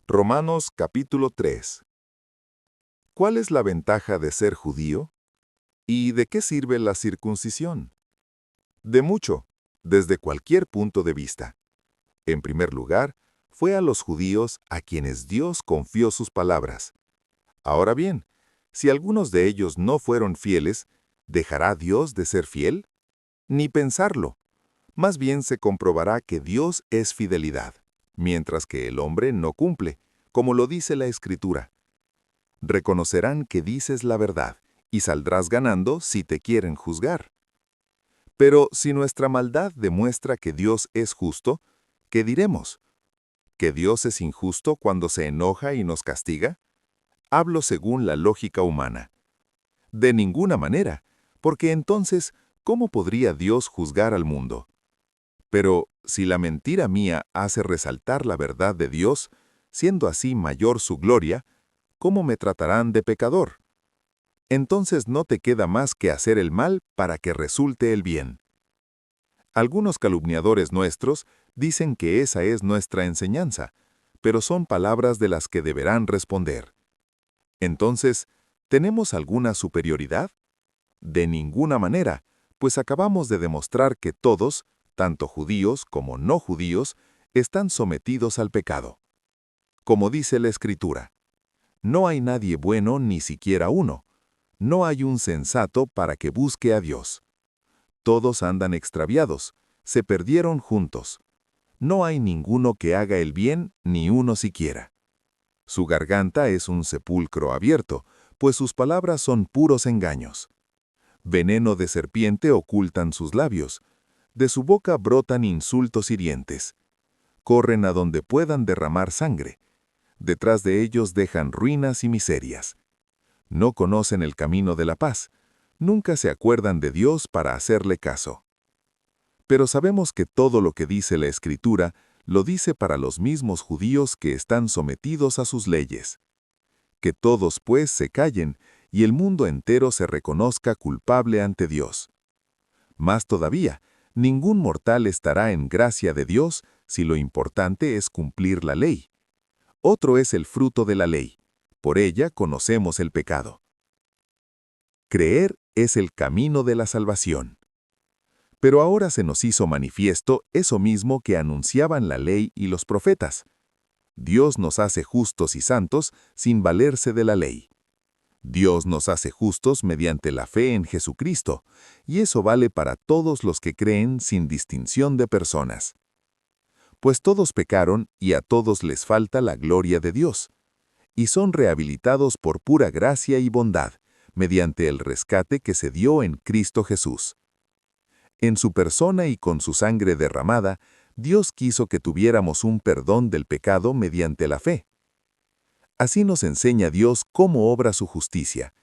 Romanos capítulo 3. ¿Cuál es la ventaja de ser judío? ¿Y de qué sirve la circuncisión? De mucho, desde cualquier punto de vista. En primer lugar, fue a los judíos a quienes Dios confió sus palabras. Ahora bien, si algunos de ellos no fueron fieles, ¿dejará Dios de ser fiel? Ni pensarlo. Más bien se comprobará que Dios es fidelidad, mientras que el hombre no cumple, como lo dice la Escritura. Reconocerán que dices la verdad, y saldrás ganando si te quieren juzgar. Pero si nuestra maldad demuestra que Dios es justo, ¿qué diremos? ¿Que Dios es injusto cuando se enoja y nos castiga? Hablo según la lógica humana. De ninguna manera, porque entonces, ¿cómo podría Dios juzgar al mundo? Pero si la mentira mía hace resaltar la verdad de Dios, siendo así mayor su gloria, ¿cómo me tratarán de pecador? Entonces no te queda más que hacer el mal para que resulte el bien. Algunos calumniadores nuestros dicen que esa es nuestra enseñanza, pero son palabras de las que deberán responder. Entonces, ¿tenemos alguna superioridad? De ninguna manera, pues acabamos de demostrar que todos, tanto judíos como no judíos, están sometidos al pecado. Como dice la Escritura, no hay nadie bueno ni siquiera uno. No hay un sensato para que busque a Dios. Todos andan extraviados, se perdieron juntos. No hay ninguno que haga el bien, ni uno siquiera. Su garganta es un sepulcro abierto, pues sus palabras son puros engaños. Veneno de serpiente ocultan sus labios. De su boca brotan insultos hirientes. Corren a donde puedan derramar sangre. Detrás de ellos dejan ruinas y miserias. No conocen el camino de la paz. Nunca se acuerdan de Dios para hacerle caso. Pero sabemos que todo lo que dice la Escritura lo dice para los mismos judíos que están sometidos a sus leyes. Que todos, pues, se callen y el mundo entero se reconozca culpable ante Dios. Más todavía, ningún mortal estará en gracia de Dios si lo importante es cumplir la ley. Otro es el fruto de la ley. Por ella conocemos el pecado. Creer es el camino de la salvación. Pero ahora se nos hizo manifiesto eso mismo que anunciaban la ley y los profetas. Dios nos hace justos y santos sin valerse de la ley. Dios nos hace justos mediante la fe en Jesucristo, y eso vale para todos los que creen sin distinción de personas. Pues todos pecaron y a todos les falta la gloria de Dios, y son rehabilitados por pura gracia y bondad, mediante el rescate que se dio en Cristo Jesús. En su persona y con su sangre derramada, Dios quiso que tuviéramos un perdón del pecado mediante la fe. Así nos enseña Dios cómo obra su justicia,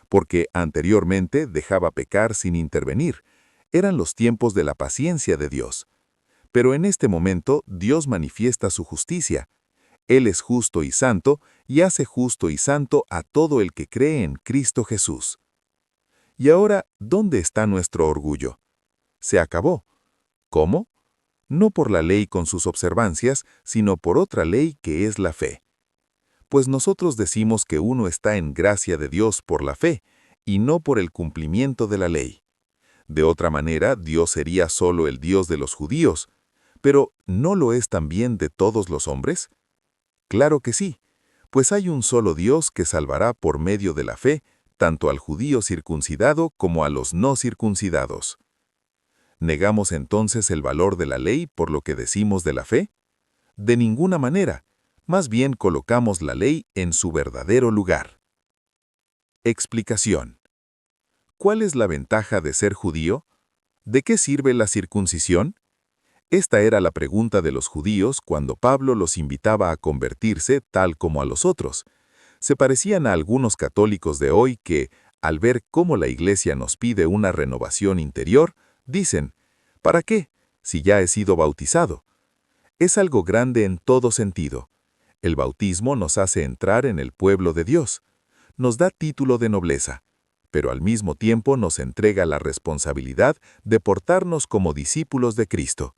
porque anteriormente dejaba pecar sin intervenir. Eran los tiempos de la paciencia de Dios. Pero en este momento Dios manifiesta su justicia. Él es justo y santo, y hace justo y santo a todo el que cree en Cristo Jesús. Y ahora, ¿dónde está nuestro orgullo? Se acabó. ¿Cómo? No por la ley con sus observancias, sino por otra ley que es la fe. Pues nosotros decimos que uno está en gracia de Dios por la fe, y no por el cumplimiento de la ley. De otra manera, Dios sería solo el Dios de los judíos, pero ¿no lo es también de todos los hombres? Claro que sí, pues hay un solo Dios que salvará por medio de la fe, tanto al judío circuncidado como a los no circuncidados. ¿Negamos entonces el valor de la ley por lo que decimos de la fe? De ninguna manera. Más bien colocamos la ley en su verdadero lugar. Explicación. ¿Cuál es la ventaja de ser judío? ¿De qué sirve la circuncisión? Esta era la pregunta de los judíos cuando Pablo los invitaba a convertirse tal como a los otros. Se parecían a algunos católicos de hoy que, al ver cómo la Iglesia nos pide una renovación interior, dicen, ¿para qué? Si ya he sido bautizado. Es algo grande en todo sentido. El bautismo nos hace entrar en el pueblo de Dios. Nos da título de nobleza, pero al mismo tiempo nos entrega la responsabilidad de portarnos como discípulos de Cristo.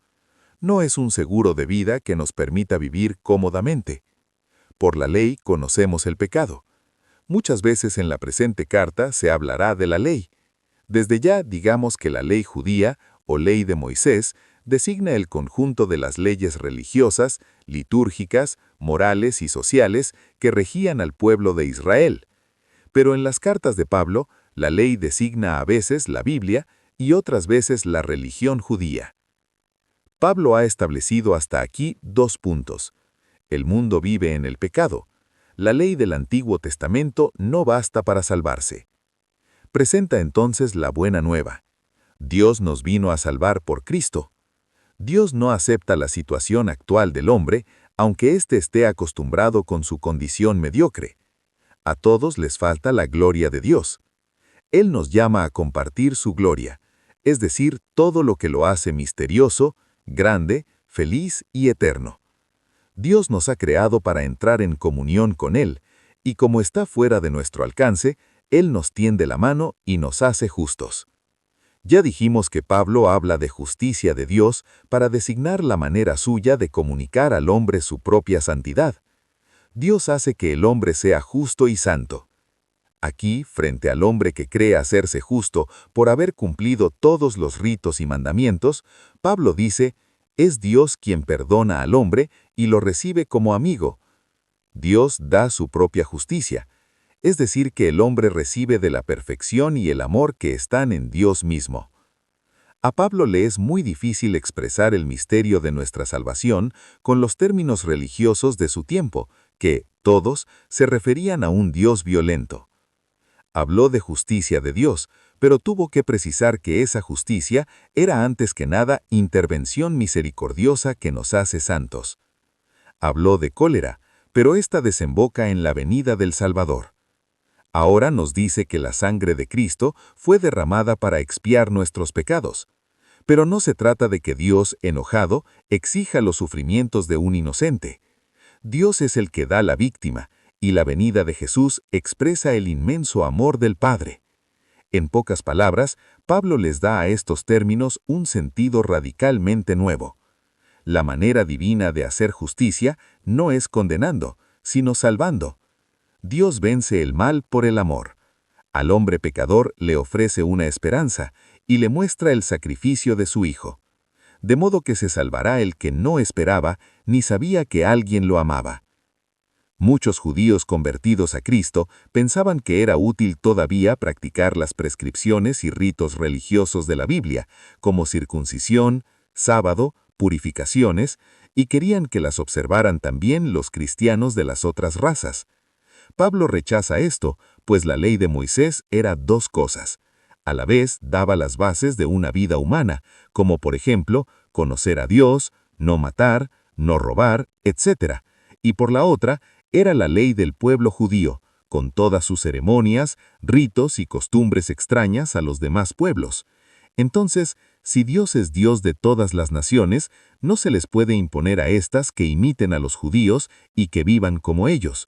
No es un seguro de vida que nos permita vivir cómodamente. Por la ley conocemos el pecado. Muchas veces en la presente carta se hablará de la ley. Desde ya digamos que la ley judía o ley de Moisés designa el conjunto de las leyes religiosas, litúrgicas, morales y sociales que regían al pueblo de Israel. Pero en las cartas de Pablo, la ley designa a veces la Biblia y otras veces la religión judía. Pablo ha establecido hasta aquí 2 puntos. El mundo vive en el pecado. La ley del Antiguo Testamento no basta para salvarse. Presenta entonces la buena nueva. Dios nos vino a salvar por Cristo. Dios no acepta la situación actual del hombre, aunque éste esté acostumbrado con su condición mediocre. A todos les falta la gloria de Dios. Él nos llama a compartir su gloria, es decir, todo lo que lo hace misterioso, grande, feliz y eterno. Dios nos ha creado para entrar en comunión con Él, y como está fuera de nuestro alcance, Él nos tiende la mano y nos hace justos. Ya dijimos que Pablo habla de justicia de Dios para designar la manera suya de comunicar al hombre su propia santidad. Dios hace que el hombre sea justo y santo. Aquí, frente al hombre que cree hacerse justo por haber cumplido todos los ritos y mandamientos, Pablo dice, es Dios quien perdona al hombre y lo recibe como amigo. Dios da su propia justicia, es decir, que el hombre recibe de la perfección y el amor que están en Dios mismo. A Pablo le es muy difícil expresar el misterio de nuestra salvación con los términos religiosos de su tiempo, que, todos, se referían a un Dios violento. Habló de justicia de Dios, pero tuvo que precisar que esa justicia era antes que nada intervención misericordiosa que nos hace santos. Habló de cólera, pero ésta desemboca en la venida del Salvador. Ahora nos dice que la sangre de Cristo fue derramada para expiar nuestros pecados. Pero no se trata de que Dios, enojado, exija los sufrimientos de un inocente. Dios es el que da la víctima, y la venida de Jesús expresa el inmenso amor del Padre. En pocas palabras, Pablo les da a estos términos un sentido radicalmente nuevo. La manera divina de hacer justicia no es condenando, sino salvando. Dios vence el mal por el amor. Al hombre pecador le ofrece una esperanza y le muestra el sacrificio de su Hijo. De modo que se salvará el que no esperaba ni sabía que alguien lo amaba. Muchos judíos convertidos a Cristo pensaban que era útil todavía practicar las prescripciones y ritos religiosos de la Biblia, como circuncisión, sábado, purificaciones, y querían que las observaran también los cristianos de las otras razas. Pablo rechaza esto, pues la ley de Moisés era 2 cosas. A la vez daba las bases de una vida humana, como por ejemplo, conocer a Dios, no matar, no robar, etc. Y por la otra, era la ley del pueblo judío, con todas sus ceremonias, ritos y costumbres extrañas a los demás pueblos. Entonces, si Dios es Dios de todas las naciones, no se les puede imponer a estas que imiten a los judíos y que vivan como ellos,